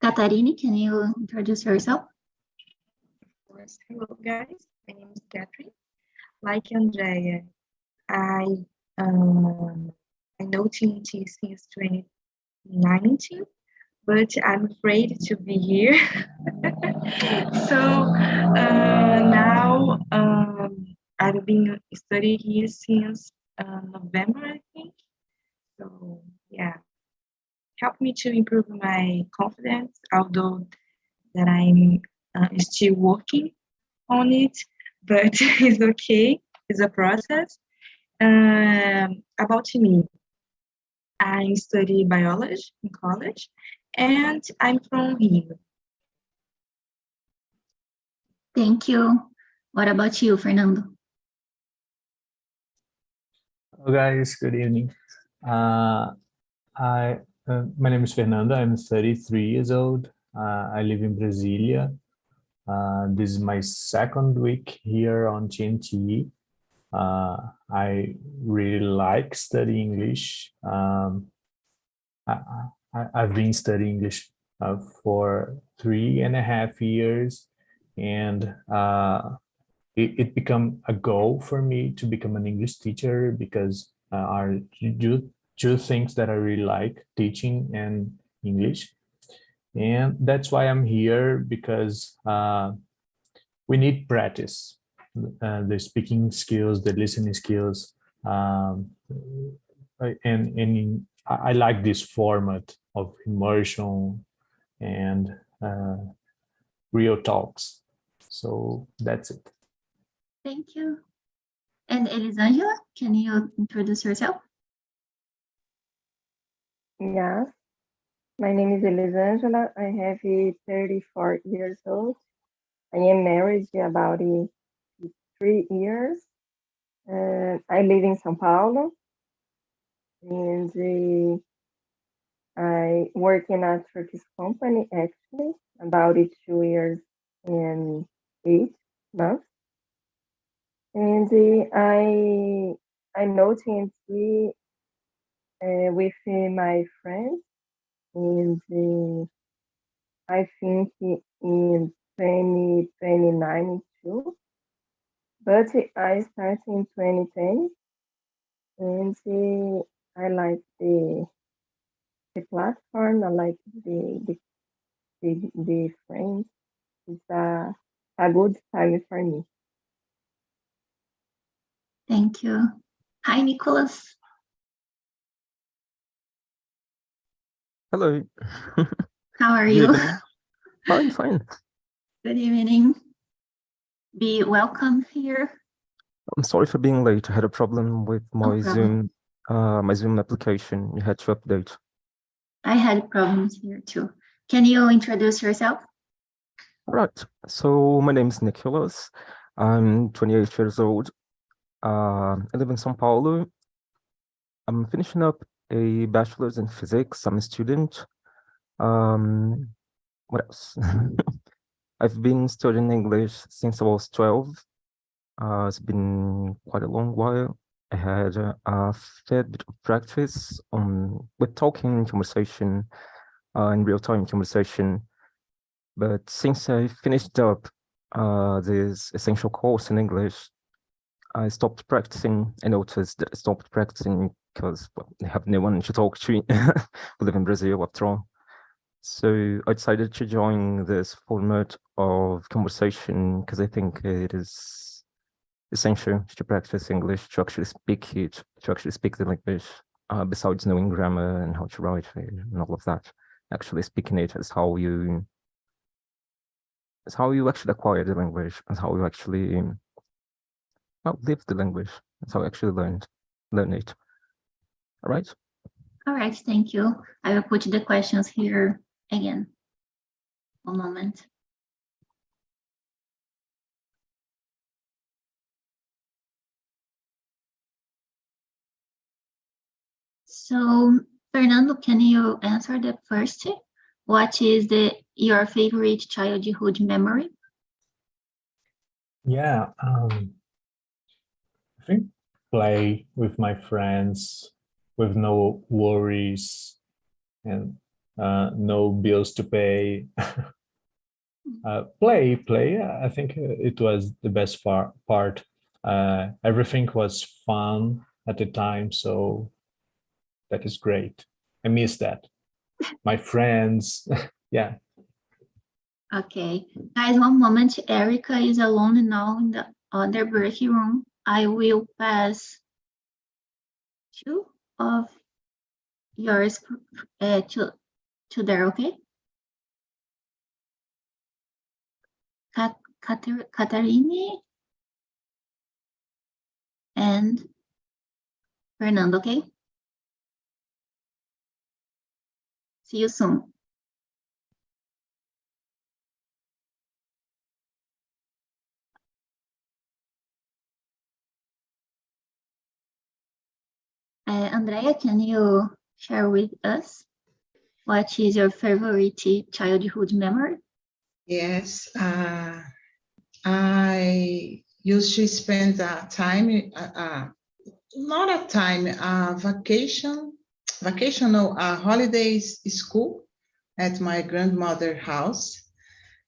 Katarini, can you introduce yourself? Of course. Hello, guys. My name is Catherine. Like Andrea, I know TNT since 2019, but I'm afraid to be here. So now I've been studying here since November, I think. So yeah, help me to improve my confidence, although that I'm still working on it, but it's okay. It's a process. About me, I study biology in college, and I'm from Rio. Thank you. What about you, Fernando? Hello guys, good evening. My name is Fernanda. I'm 33 years old. I live in Brasilia. This is my second week here on TNT. I really like studying English. I've been studying English for 3.5 years, and it became a goal for me to become an English teacher because are two things that I really like, teaching and English. And that's why I'm here, because we need practice, the speaking skills, the listening skills, and I like this format of immersion and real talks. So that's it. Thank you. And Elisangela, can you introduce yourself? Yes, my name is Elisangela. I have 34 years old. I am married about 3 years. I live in São Paulo, and I work in a Turkish company actually about 2 years and 8 months. And I know TNT with my friends, and I think in 2029 too. But I started in 2010, and I like the platform. I like the friends. It's a good time for me. Thank you. Hi, Nicolas. Hello. How are Good you? evening. Fine, fine. Good evening. Be welcome here. I'm sorry for being late. I had a problem with my problem. Zoom application. You had to update. I had problems here too. Can you introduce yourself? All right. So my name is Nicolas. I'm 28 years old. I live in São Paulo. I'm finishing up a bachelor's in physics. I'm a student. What else? I've been studying English since I was 12. It's been quite a long while. I had a fair bit of practice with talking, conversation, in real-time conversation. But since I finished up this essential course in English, I stopped practicing. I noticed that I stopped practicing because, well, I have no one to talk to. We live in Brazil after all. So I decided to join this format of conversation because I think it is essential to practice English, to actually speak it, to actually speak the language, besides knowing grammar and how to write it and all of that. Actually speaking it is how you actually acquire the language, and how you actually live the language. That's how I actually learn it. All right. All right, thank you. I will put the questions here again. One moment. So, Fernando, can you answer the first? What is your favorite childhood memory? Yeah, I think play with my friends with no worries, and no bills to pay. Play. I think it was the best part. Everything was fun at the time, so that is great. I miss that. My friends, yeah. Okay, guys, one moment. Erica is alone now in the other break room. I will pass two of yours to there, okay? Catarine and Fernando, okay? See you soon. Andrea, can you share with us what is your favorite childhood memory? Yes, I used to spend time, not a time, vacational holidays school at my grandmother's house.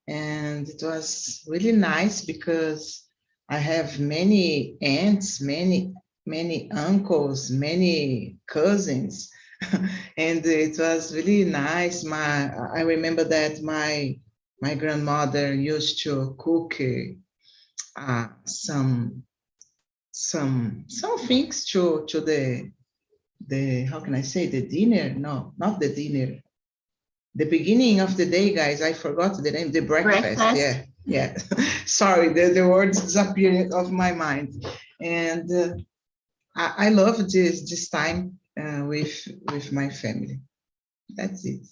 And it was really nice because I have many aunts, many uncles, many cousins, and it was really nice. I remember that my grandmother used to cook some things to the how can I say, the dinner? No, not the dinner. The beginning of the day, guys. I forgot the name. The breakfast. Yeah. Sorry, the words disappeared off my mind. And I love this time with my family. That's it.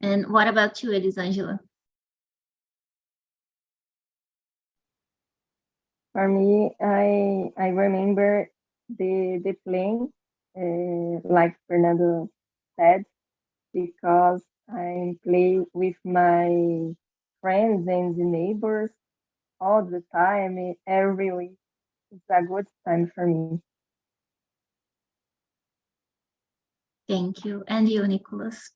And what about you, Elisangela? For me, I remember the plane, like Fernando said, because I play with my friends and the neighbors all the time, every week. It's a good time for me. Thank you. And you, Nicolas?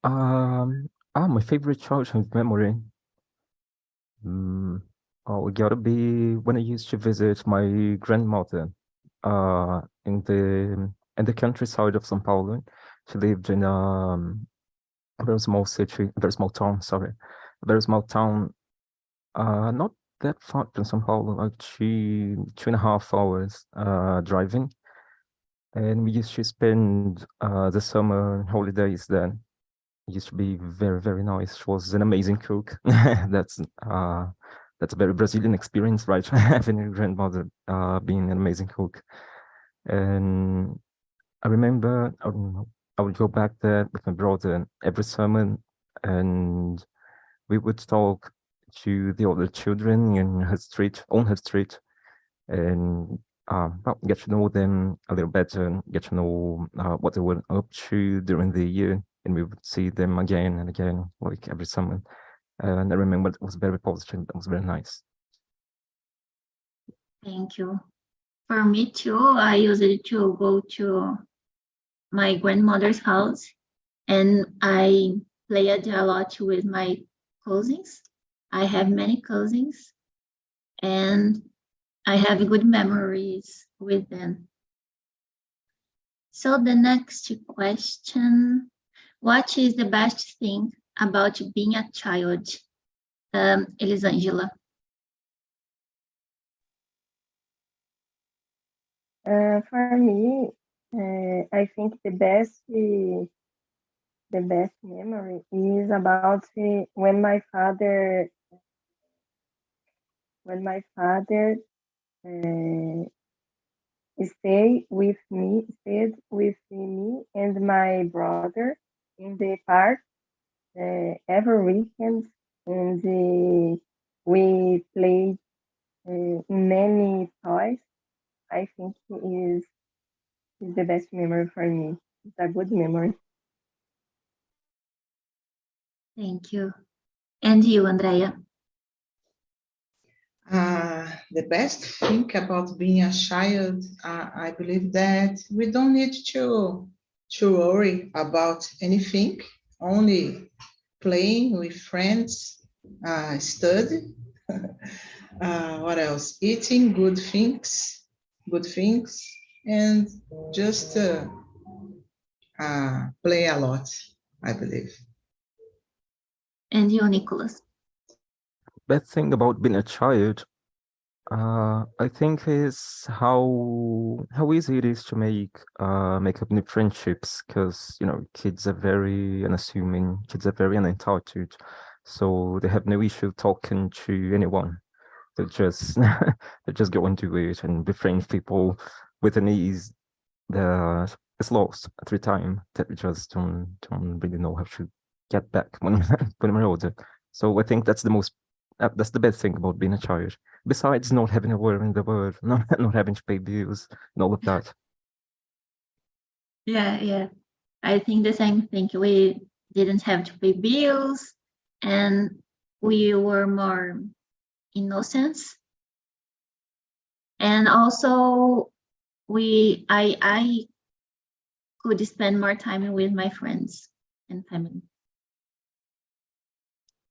My favorite childhood memory. It gotta be when I used to visit my grandmother in the countryside of São Paulo. She lived in a very small city, a very small town, sorry. A very small town, not that far from São Paulo, like 2.5 hours driving. And we used to spend the summer holidays there. It used to be very, very nice. She was an amazing cook. That's a very Brazilian experience, right? Having a grandmother being an amazing cook. And I remember I would go back there with my brother every summer, and we would talk to the other children on her street, and get to know them a little better, get to know what they were up to during the year, and we would see them again and again, like every summer. And I remember it was very positive. That was very nice. Thank you. For me too, I used to go to my grandmother's house and I played a lot with my cousins. I have many cousins and I have good memories with them. So the next question, what is the best thing about being a child? Elisangela. For me, I think the best memory is about when my father stayed with me and my brother in the park every weekend, and we played many toys. I think is the best memory for me. It's a good memory. Thank you. And you, Andrea? The best thing about being a child, I believe that we don't need to to worry about anything, only playing with friends, study. What else? Eating good things, and just play a lot, I believe. And you, Nicolas? Best thing about being a child, I think is how easy it is to make up new friendships, because kids are very unassuming, kids are very unentitled, so they have no issue talking to anyone. They just they just go into it and befriend people with an ease that is lost through time, that we just don't really know how to get back when when we're older. So I think that's the best thing about being a child. Besides not having a worry in the world, not having to pay bills and all of that. Yeah. I think the same thing. We didn't have to pay bills, and we were more innocent. And also, I could spend more time with my friends and family.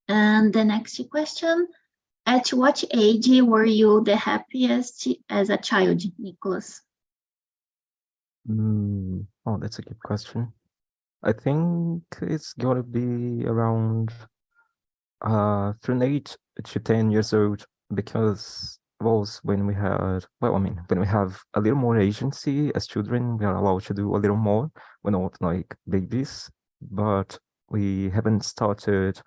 And the next question: at what age were you the happiest as a child, Nicolas? Oh, that's a good question. I think it's gotta be around from 8 to 10 years old, because was when we had, when we have a little more agency as children, we are allowed to do a little more. We're not like babies, but we haven't started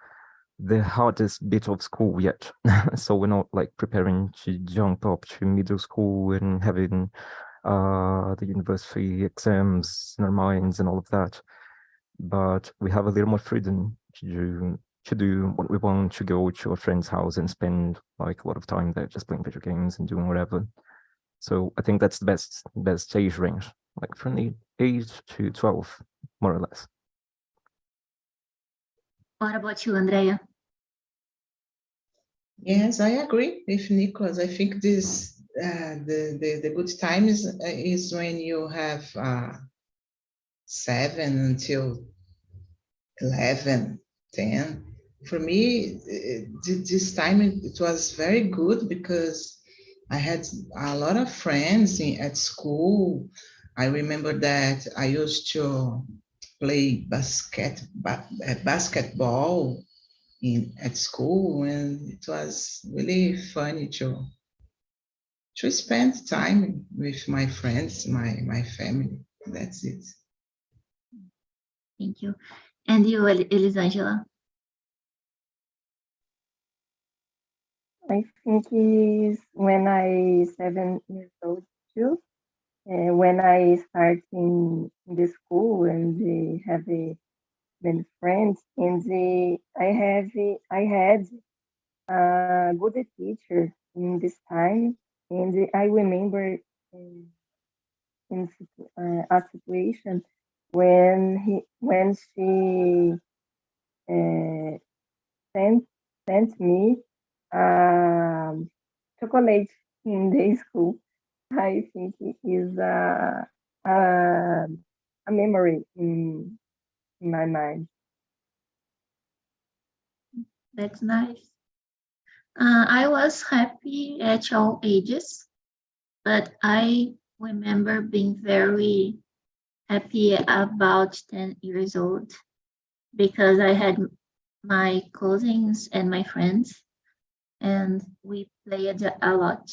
the hardest bit of school yet. So we're not like preparing to jump up to middle school and having the university exams in our minds and all of that. But we have a little more freedom to do what we want, to go to a friend's house and spend like a lot of time there just playing video games and doing whatever. So I think that's the best age range, like from 8 to 12, more or less. What about you, Andrea? Yes, I agree with Nicolas. I think this the good time is when you have 7 until 11, 10. For me, this time it was very good because I had a lot of friends at school. I remember that I used to play basketball at school, and it was really funny to spend time with my friends, my family. That's it. Thank you. And you, Elisangela? I think is when I 7 years old too. When I start in the school and have many friends, and I had a good teacher in this time, and I remember a situation when she sent me chocolate in the school. I think it is a memory in my mind. That's nice. I was happy at all ages, but I remember being very happy about 10 years old because I had my cousins and my friends, and we played a lot.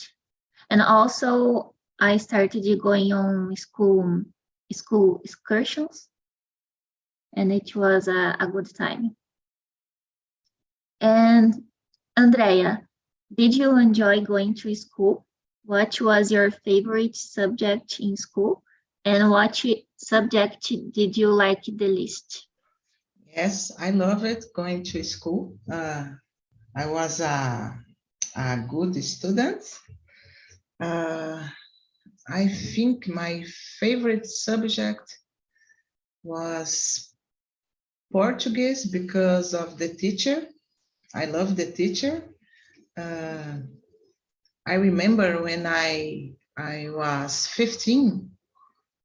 And also, I started going on school excursions, and it was a good time. And Andrea, did you enjoy going to school? What was your favorite subject in school? And what subject did you like the least? Yes, I love it going to school. I was a good student. I think my favorite subject was Portuguese because of the teacher. I love the teacher. I remember when I was 15,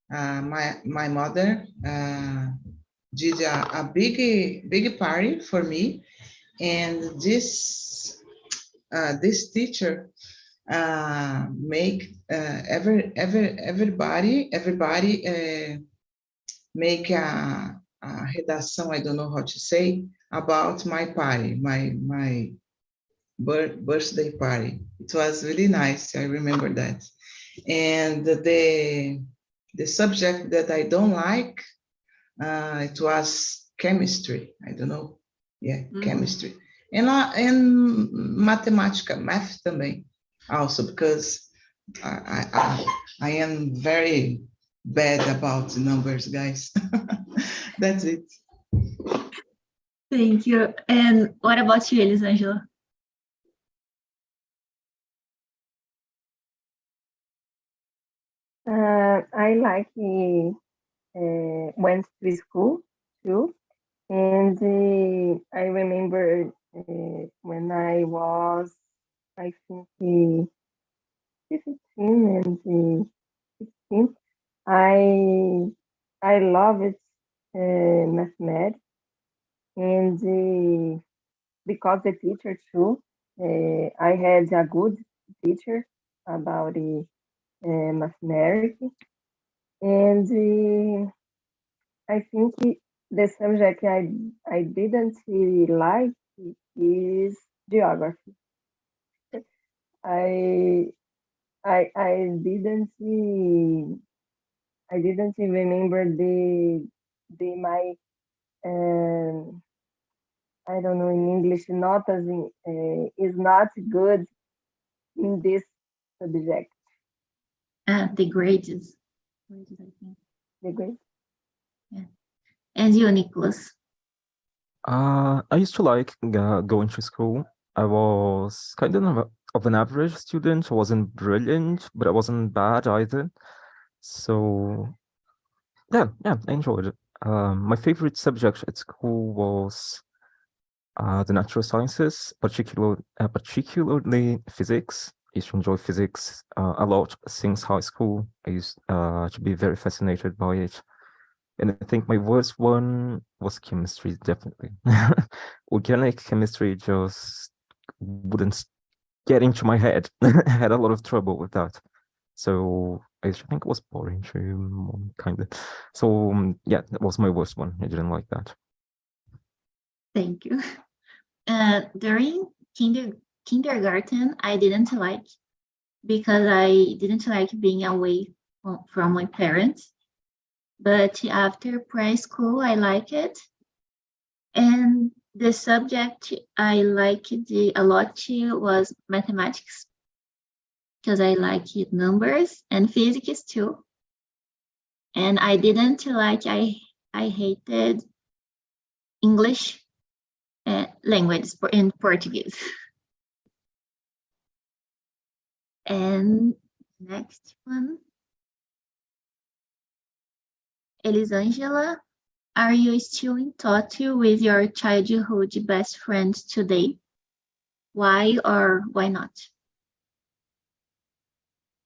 my mother did a big party for me, and this teacher make everybody make a redação, I don't know how to say, about my party, my birthday party. It was really nice. I remember that. And the subject that I don't like, it was chemistry. I don't know. Yeah, chemistry. And matemática, math também, also, because I am very bad about numbers, guys. That's it. Thank you. And what about you, Elisângela? I like went to school too, and I remember when I was, I think, 15 and 16, I loved mathematics, and because the teacher too, I had a good teacher about mathematics, and I think the subject I didn't really like is geography. I didn't remember my I don't know in English, notas is not good in this subject. The grades. I think. The grade. And you, Nicolas? I used to like going to school. I was kind of an average student. I wasn't brilliant, but I wasn't bad either. So yeah, I enjoyed it. My favorite subject at school was the natural sciences, particularly physics. I used to enjoy physics a lot since high school. I used to be very fascinated by it. And I think my worst one was chemistry, definitely. Organic chemistry just wouldn't get into my head. I had a lot of trouble with that. So I think it was boring too, kind of. So yeah, that was my worst one. I didn't like that. Thank you. During kindergarten, I didn't like, because I didn't like being away from my parents. But after preschool, I like it. And the subject I liked a lot was mathematics, because I liked numbers, and physics too. And I didn't like, I hated English language in Portuguese. And next one. Elisângela, are you still in touch with your childhood best friends today? Why or why not?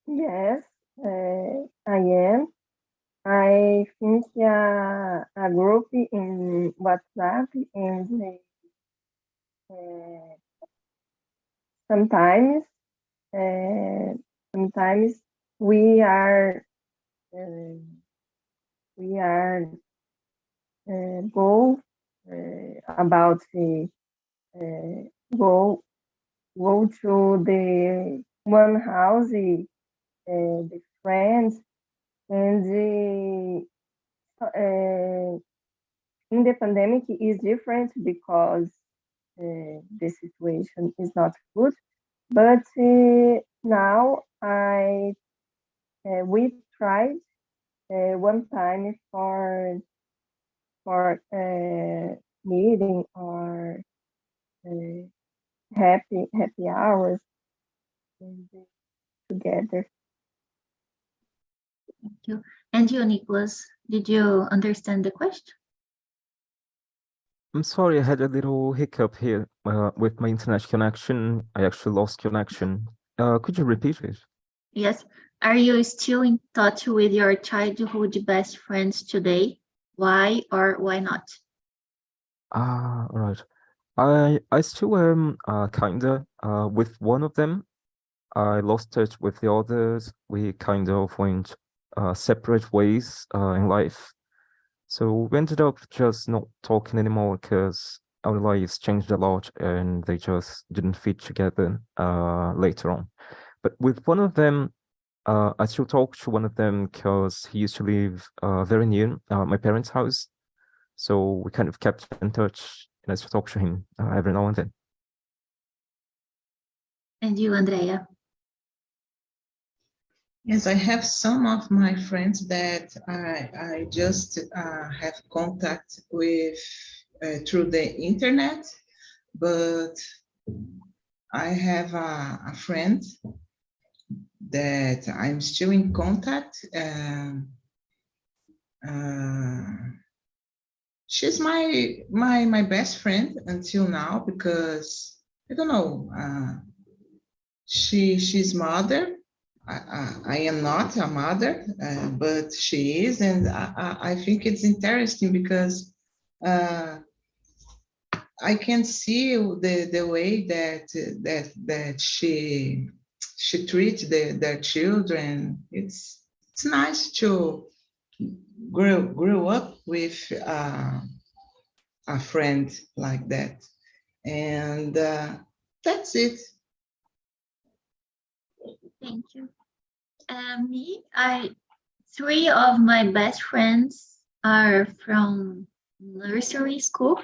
Yes, I am. I think a group in WhatsApp, and sometimes we are go about the go to the one house, the friends, and in the pandemic is different because the situation is not good. But now we tried one time for meeting or happy hours together. Thank you. And you, Nicolas, did you understand the question? I'm sorry, I had a little hiccup here with my internet connection. I actually lost connection. Could you repeat it? Yes. Are you still in touch with your childhood best friends today? Why or why not? Right. I still am kinda with one of them. I lost touch with the others. We kind of went separate ways in life. So we ended up just not talking anymore because our lives changed a lot and they just didn't fit together later on. But with one of them, I still talk to one of them because he used to live very near my parents' house. So we kind of kept in touch and I still talk to him every now and then. And you, Andrea? Yes, I have some of my friends that I just have contact with through the internet, but I have a friend that I'm still in contact. She's my best friend until now because I don't know. She's mother. I am not a mother, but she is, and I think it's interesting because I can see the way that she treats their children. It's nice to grow up with a friend like that, and that's it. Thank you. Three of my best friends are from nursery school.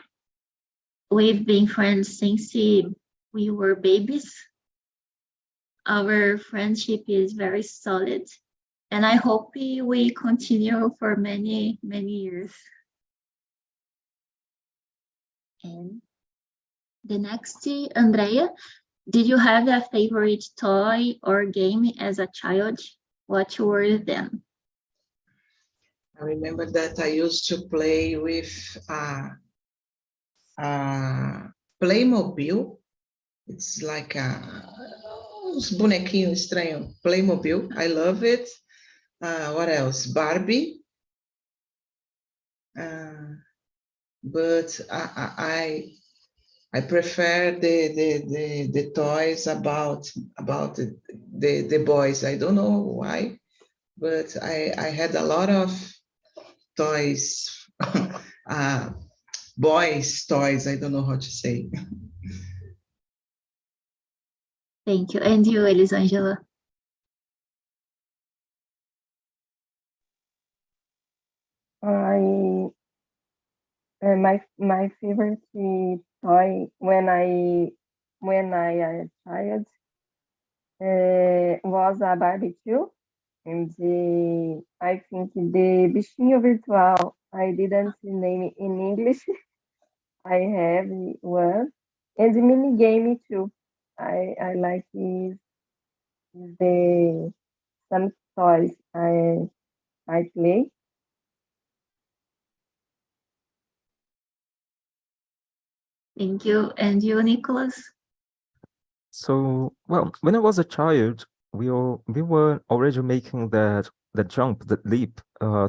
We've been friends since we were babies. Our friendship is very solid, and I hope we continue for many, many years. And the next, Andrea, did you have a favorite toy or game as a child? What were them? I remember that I used to play with Playmobil. It's like uns bonequinhos estranhos. Playmobil, I love it. What else? Barbie. But I prefer the toys about the boys. I don't know why, but I had a lot of toys, boys toys. I don't know how to say. Thank you. And you, Elisangela? My favorite toy when I a child was a barbecue, and I think the bichinho virtual, I didn't name it in English. I have one, and the mini game too. I like the some toys I play. Thank you. And you, Nicolas? So, well, when I was a child, we were already making that jump, that leap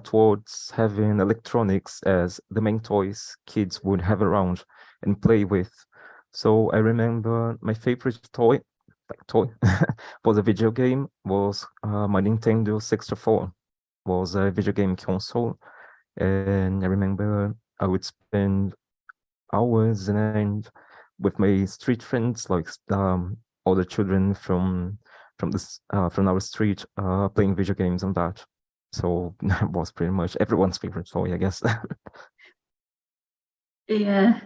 towards having electronics as the main toys kids would have around and play with. So I remember my favorite toy was a video game, was my Nintendo 64, was a video game console. And I remember I would spend hours and with my street friends, like other children from our street, playing video games on that. So that was pretty much everyone's favorite toy, I guess. Yeah,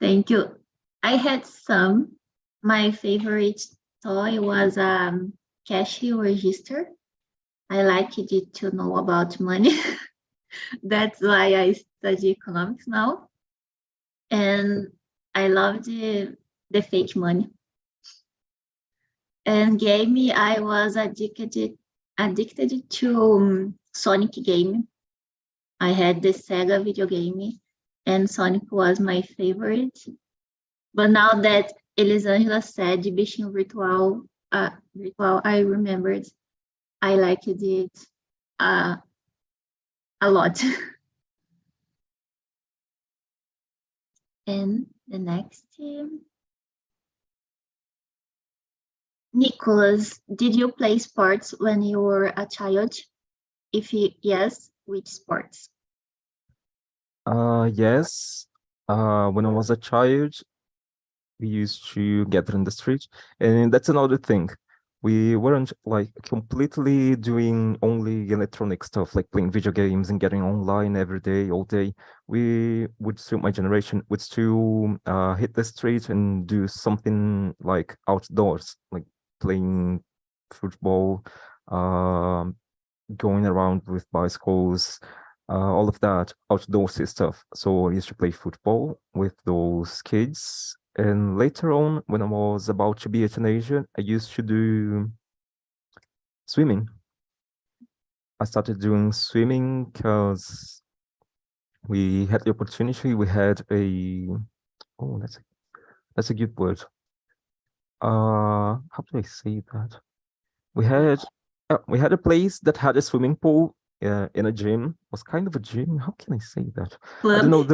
thank you. I had some. My favorite toy was cash register. I liked it to know about money. That's why I study economics now. And I love the fake money. And game, I was addicted to Sonic game. I had the Sega video game, and Sonic was my favorite. But now that Elisangela said bichinho virtual, I remembered I liked it a lot. And the next, Nicolas, did you play sports when you were a child? If yes, which sports? Yes. When I was a child, we used to gather in the street, and that's another thing. We weren't like completely doing only electronic stuff, like playing video games and getting online every day, all day. We would still, my generation would still hit the street and do something like outdoors, like playing football, going around with bicycles, all of that outdoorsy stuff. So I used to play football with those kids. And later on, when I was about to be a teenager, I used to do swimming. I started doing swimming because we had the opportunity. We had oh, that's a good word. How do I say that? We had a place that had a swimming pool in a gym. It was kind of a gym. How can I say that? I don't know.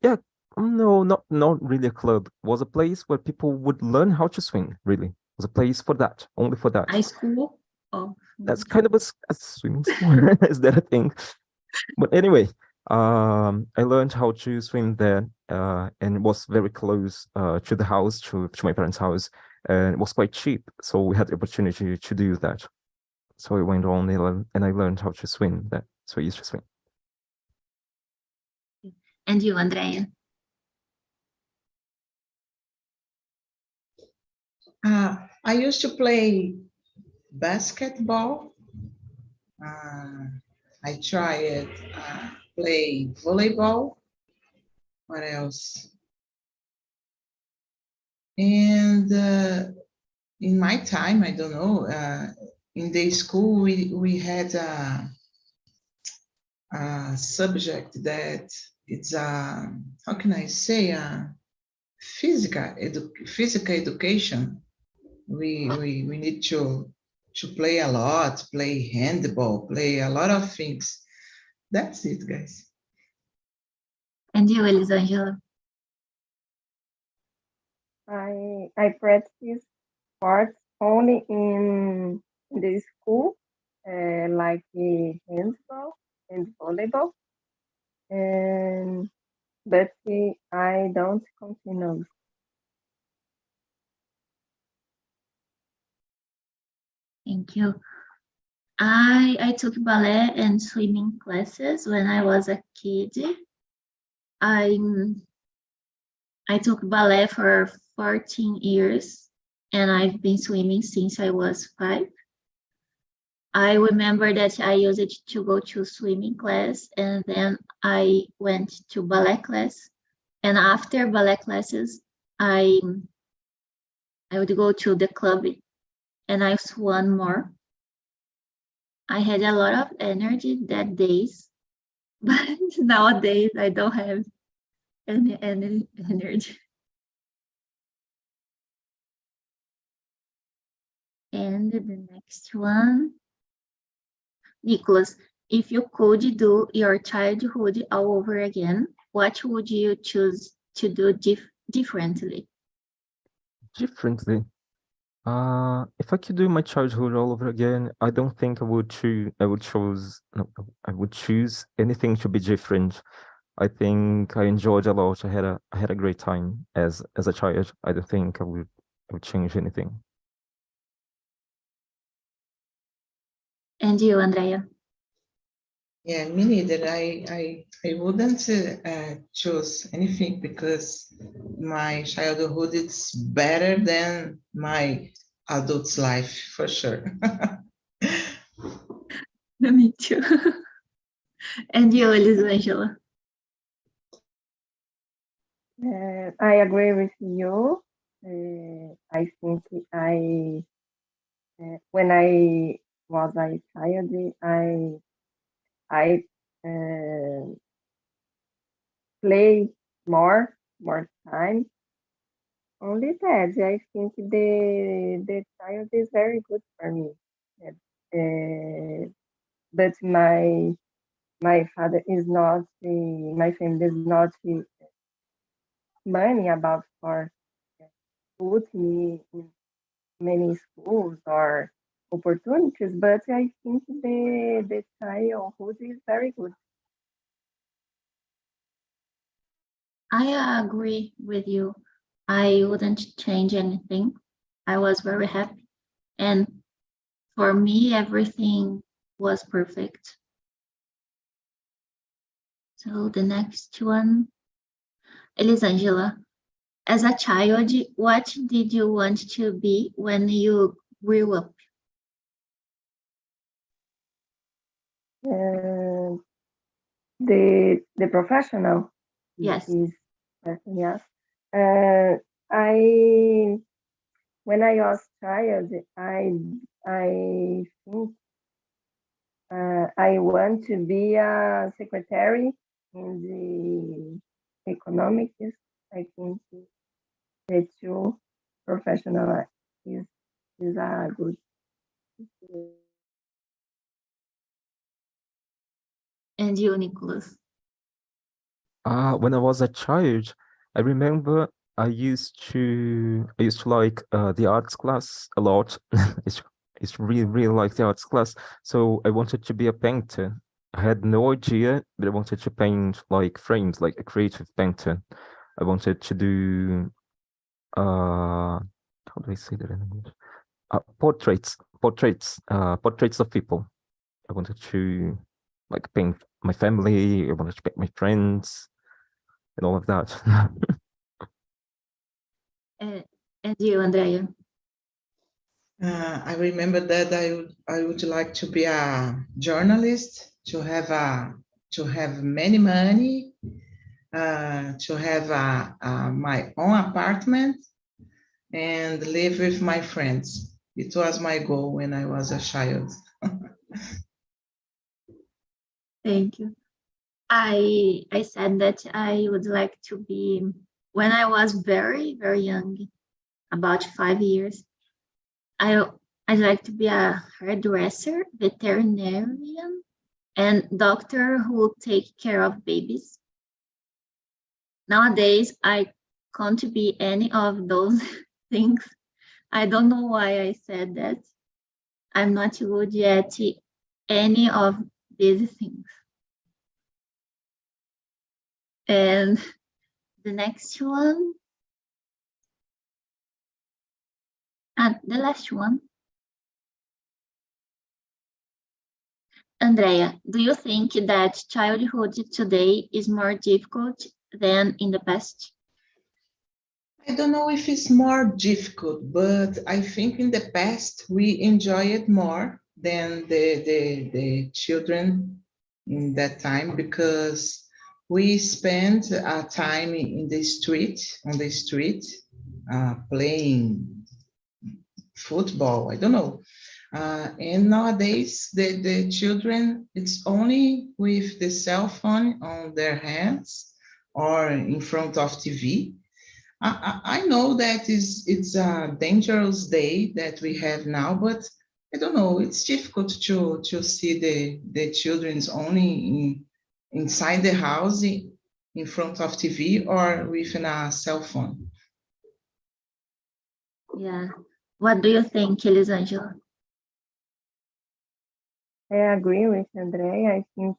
Yeah. No, not really a club. It was a place where people would learn how to swim. Really, it was a place for that, only for that. High school? Oh, That's kind of a swimming school. Is that a thing? But anyway, I learned how to swim there, and it was very close to the house, to my parents' house, and it was quite cheap. So we had the opportunity to do that. So I went on and I learned how to swim there. So I used to swim. And you, Andrea? I used to play basketball. I tried play volleyball. What else? And in my time, I don't know, in the school, we had a subject that it's how can I say, physical education. We need to play a lot, play handball, play a lot of things. That's it, guys. And you, Elisangela? I practice sports only in the school, like handball and volleyball, but I don't continue. Thank you. I took ballet and swimming classes when I was a kid. I took ballet for 14 years, and I've been swimming since I was 5. I remember that I used it to go to swimming class, and then I went to ballet class. And after ballet classes, I would go to the club, and I swam more. I had a lot of energy that days, but nowadays I don't have any energy. And the next one, Nicolas, if you could do your childhood all over again, what would you choose to do differently? Differently. If I could do my childhood all over again, I don't think I would choose. I would choose anything to be different. I think I enjoyed a lot. I had a great time as a child. I don't think I would change anything. And you, Andrea? Yeah, me neither. I wouldn't choose anything because my childhood is better than my adult's life, for sure. Me too. And you, Elisangela? I agree with you. I think when I was a child, I play more time. Only that I think the child is very good for me. but my father is not, my family is not money about for put me in many schools or opportunities, but I think the childhood is very good. I agree with you. I wouldn't change anything. I was very happy. And for me, everything was perfect. So the next one, Elisangela. As a child, what did you want to be when you grew up? The professional. Yes. Is, yes. I when I was child, I think I want to be a secretary in the economics. I think the two professional is a good. And you, Nicolas? When I was a child, I remember I used to like the arts class a lot. It's really like the arts class. So I wanted to be a painter. I had no idea, but I wanted to paint like frames, like a creative painter. I wanted to do how do I say that in English? Portraits of people. I wanted to like paint my family. I wanted to paint my friends and all of that. And you, Andrea? I remember that I would like to be a journalist, to have many money, to have my own apartment, and live with my friends. It was my goal when I was a child. Thank you. I said that I would like to be, when I was very, very young, about 5 years, I'd like to be a hairdresser, veterinarian, and doctor who will take care of babies. Nowadays, I can't be any of those things. I don't know why I said that. I'm not good at any of these things. And the next one, and the last one. Andrea, do you think that childhood today is more difficult than in the past? I don't know if it's more difficult, but I think in the past we enjoy it more than the children in that time, because we spent time in the street, on the street, playing football, I don't know. And nowadays, the children, it's only with the cell phone on their hands or in front of TV. I know that it's a dangerous day that we have now, but I don't know, it's difficult to see the children's only inside the house in front of TV or with a cell phone. Yeah. What do you think, Elisangela? I agree with Andrea. I think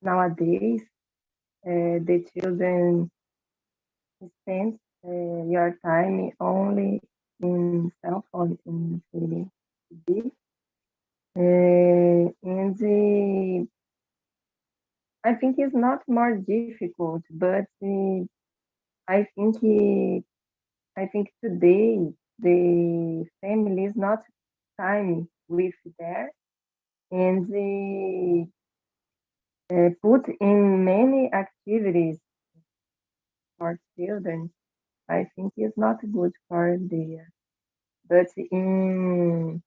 nowadays the children spend your time only in cell phone in TV. And I think it's not more difficult, but I think today the family is not time with there, and they put in many activities for children. I think it's not good for the. But in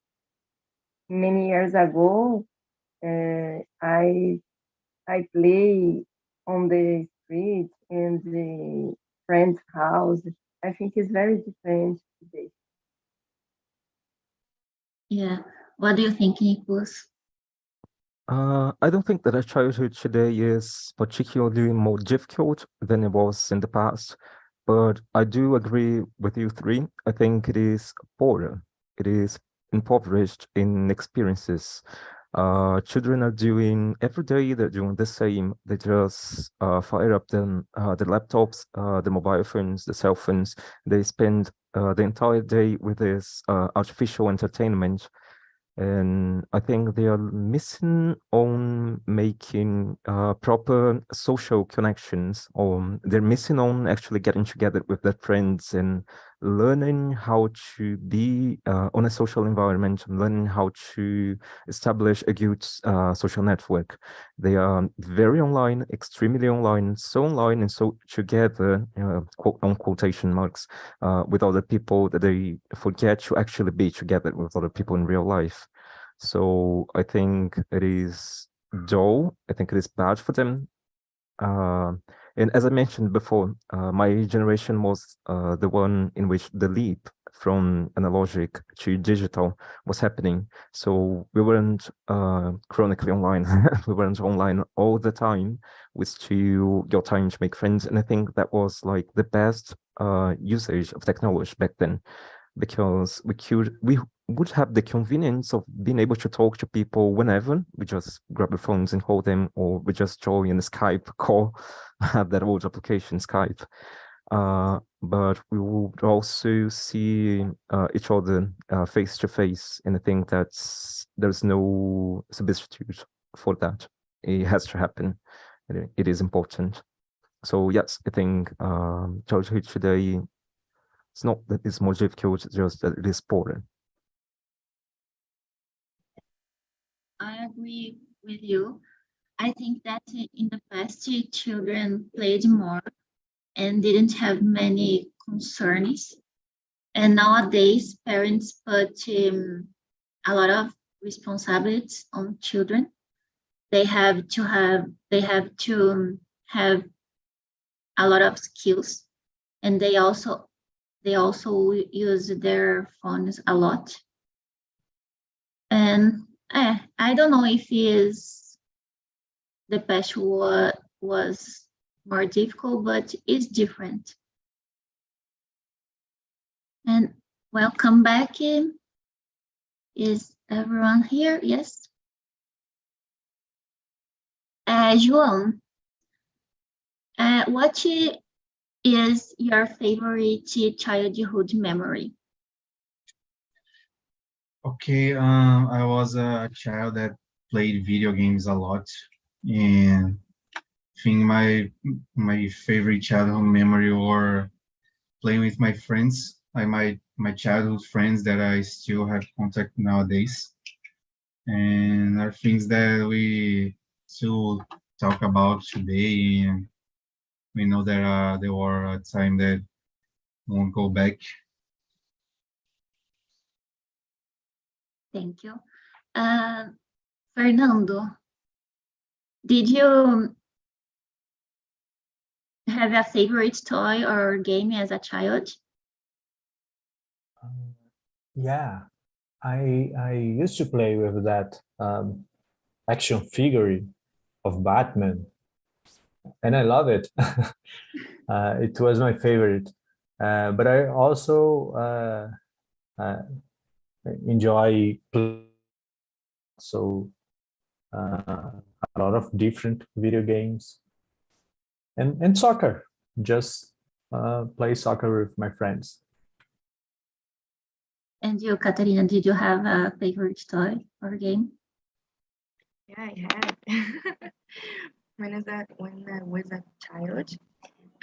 many years ago, I play on the street and the friend's house. I think it's very different today. Yeah. What do you think, Nicolas? I don't think that our childhood today is particularly more difficult than it was in the past, but I do agree with you three. I think it is poorer. It is impoverished in experiences. Children are doing every day, they're doing the same. They just fire up the laptops, the mobile phones, the cell phones. They spend the entire day with this artificial entertainment. And I think they are missing on making proper social connections, or they're missing on actually getting together with their friends and learning how to be on a social environment, and learning how to establish a good social network. They are very online, extremely online, and so together, quote on quotation marks, with other people, that they forget to actually be together with other people in real life. So I think it is dull. I think it is bad for them. And as I mentioned before, my generation was the one in which the leap from analogic to digital was happening. So we weren't chronically online. We weren't online all the time. We still got time to make friends. And I think that was like the best usage of technology back then, because we would have the convenience of being able to talk to people whenever. We just grab the phones and call them, or we just join a Skype call, that old application Skype. But we would also see each other face to face, and I think there's no substitute for that. It has to happen. It is important. So yes, I think childhood today, it's not that it's more difficult, it's just that it is poorer. I agree with you. I think that in the past, children played more and didn't have many concerns. And nowadays, parents put a lot of responsibilities on children. They have to have a lot of skills, and they also use their phones a lot. And I don't know if the past was more difficult, but it's different. And welcome back. Is everyone here? Yes. João, what is your favorite childhood memory? Okay, I was a child that played video games a lot, and I think my favorite childhood memory were playing with my friends, my childhood friends that I still have contact nowadays, and are things that we still talk about today, and we know that there were a time that won't go back. Thank you. Fernando, did you have a favorite toy or game as a child? Yeah, I used to play with that action figure of Batman, and I love it. It was my favorite, but I also enjoy so a lot of different video games and soccer. Just play soccer with my friends. And you, Katarina, did you have a favorite toy or game? Yeah, I had. When I was a child,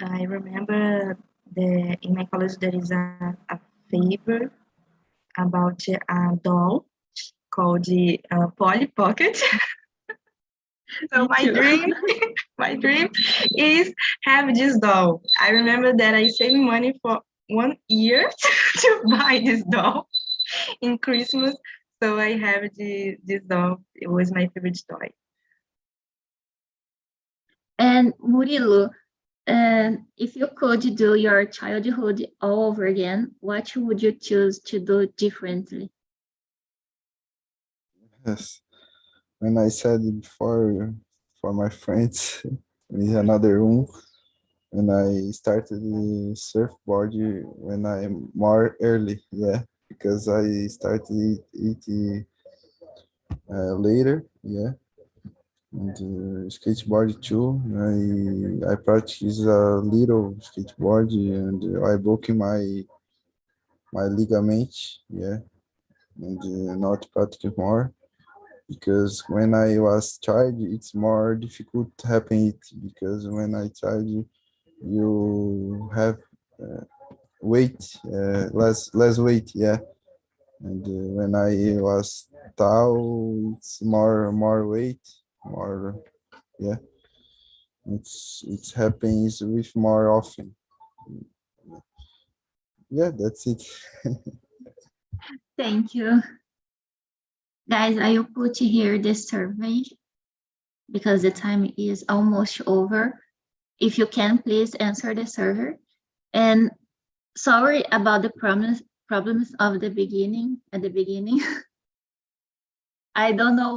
I remember in my college there is a paper about a doll called the Polly Pocket. So my dream is have this doll. I remember that I saved money for 1 year to buy this doll in Christmas. So I have this doll. It was my favorite toy. And Murilo, if you could do your childhood all over again, what would you choose to do differently? Yes. When I said it before for my friends, in another room, when I started the surfboard when I'm more early, yeah, because I started it later, yeah, and skateboard too. I practice a little skateboard and I broke my ligament, yeah, and not practice more because when I was child, it's more difficult to happen it because when I child, you have weight, less weight, yeah. And when I was tall, it's more weight, more, yeah. It happens with more often. Yeah, that's it. Thank you. Guys, I will put here the survey because the time is almost over. If you can, please answer the survey. And sorry about the problems of the beginning, at the beginning. I don't know